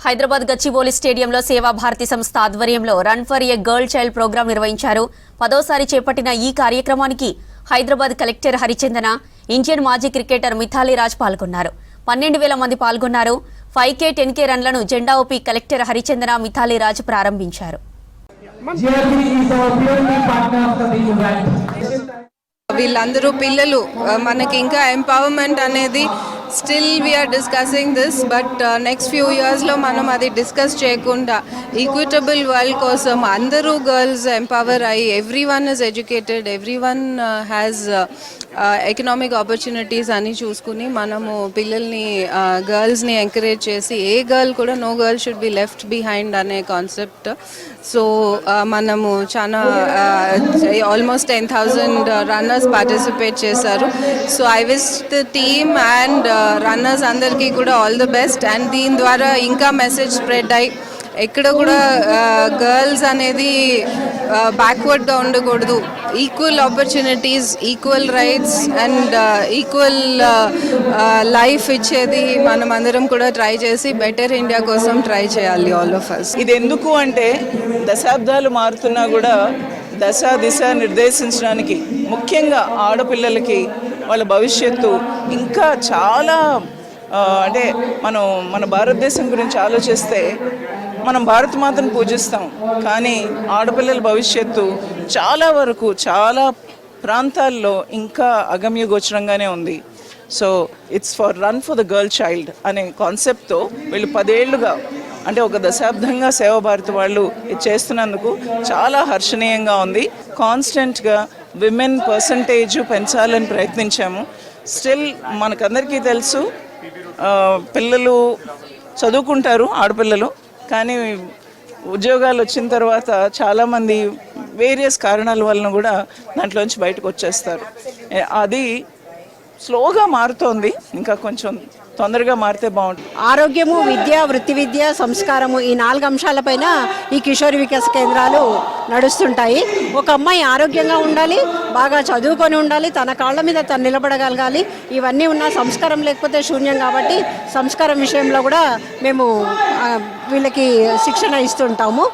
హైదరాబాద్ గచ్చిబౌలి స్టేడియంలో సేవా భారతి సంస్థ ఆధ్వర్యంలో run for a girl child programme నిర్వహించారు. 10వ సారి చేపట్టిన ఈ కార్యక్రమానికి హైదరాబాద్ కలెక్టర్ హరిచందన, ఇండియన్ మాజీ క్రికెటర్ మిథాలీ రాజ్ పాల్గొన్నారు. 12,000 మంది పాల్గొన్నారు. 5K, 10K రన్లను జెండా ఊపి కలెక్టర్ హరిచందన, మిథాలీ రాజ్ ప్రారంభించారు. వీళ్ళందరూ పిల్లలు మనకి ఇంకా ఎంపవర్మెంట్ అనేది still we are discussing this, but next few ఇయర్స్లో మనం అది డిస్కస్ చేయకుండా ఈక్విటబుల్ వరల్డ్ కోసం అందరూ గర్ల్స్ ఎంపవర్ అయ్యి everyone is educated, everyone has economic opportunities అని చూసుకుని మనము పిల్లల్ని గర్ల్స్ని ఎంకరేజ్ చేసి ఏ గర్ల్ కూడా no girl should be left behind అనే కాన్సెప్ట్. సో మనము చాలా ఆల్మోస్ట్ 10,000 రన్నర్స్ పార్టిసిపేట్ చేశారు. So I wish the team and runners అందరికీ కూడా ఆల్ ద బెస్ట్. అండ్ దీని ద్వారా ఇంకా మెసేజ్ స్ప్రెడ్ అయ్యి ఎక్కడ కూడా గర్ల్స్ అనేది బ్యాక్వర్డ్గా ఉండకూడదు, equal opportunities, equal rights and equal life ఇచ్చేది మనం అందరం కూడా ట్రై చేసి బెటర్ ఇండియా కోసం ట్రై చేయాలి ఆల్ ఆఫ్ అస్. ఇది ఎందుకు అంటే దశాబ్దాలు మారుతున్నా కూడా దిశ నిర్దేశించడానికి, ముఖ్యంగా ఆడపిల్లలకి వాళ్ళ భవిష్యత్తు ఇంకా చాలా అంటే మన భారతదేశం గురించి ఆలోచిస్తే మనం భారతమాతను పూజిస్తాం, కానీ ఆడపిల్లల భవిష్యత్తు చాలా వరకు చాలా ప్రాంతాల్లో ఇంకా అగమ్యగోచరంగానే ఉంది. So it's for run for the girl child అనే కాన్సెప్ట్తో వీళ్ళు 10 ఏళ్లుగా అంటే ఒక దశాబ్దంగా సేవా భారతి వాళ్ళు ఇది చేస్తున్నందుకు చాలా హర్షణీయంగా ఉంది. కాన్స్టెంట్గా విమెన్ పర్సంటేజ్ పెంచాలని ప్రయత్నించాము. స్టిల్ మనకందరికీ తెలుసు పిల్లలు చదువుకుంటారు ఆడపిల్లలు, కానీ ఉద్యోగాలు వచ్చిన తర్వాత చాలామంది వేరియస్ కారణాల వలన కూడా దాంట్లోంచి బయటకు వచ్చేస్తారు. అది స్లోగా మారుతోంది, ఇంకా కొంచెం తొందరగా మారితే బాగుంటుంది. ఆరోగ్యము, విద్య, వృత్తి విద్య, సంస్కారము, ఈ 4 అంశాలపైన ఈ కిషోరి వికాస కేంద్రాలు నడుస్తుంటాయి. ఒక అమ్మాయి ఆరోగ్యంగా ఉండాలి, బాగా చదువుకొని ఉండాలి, తన కాళ్ళ మీద తను నిలబడగలగాలి. ఇవన్నీ ఉన్న సంస్కారం లేకపోతే శూన్యం. కాబట్టి సంస్కారం విషయంలో కూడా మేము వీళ్ళకి శిక్షణ ఇస్తుంటాము.